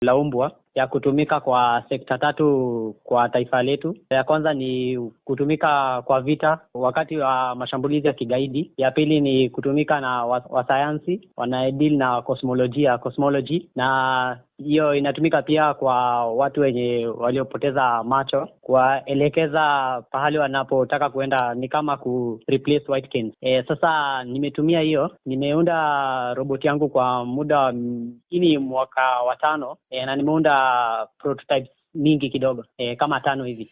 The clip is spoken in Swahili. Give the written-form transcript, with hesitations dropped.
laumbwa ya kutumika kwa sekta 3 kwa taifa letu. Ya kwanza ni kutumika kwa vita wakati wa mashambulizi ya kigaidi. Ya pili ni kutumika na wasayansi wanaedil na cosmology, na hiyo inatumika pia kwa watu wenye waliopoteza macho, kuwaelekeza pahali wanapotaka kuenda, ni kama replace Whitekins. Sasa nimetumia hiyo, nimeunda roboti yangu kwa muda mwaka wa 5, na nimeunda prototypes mingi kidogo, kama 5 hivi.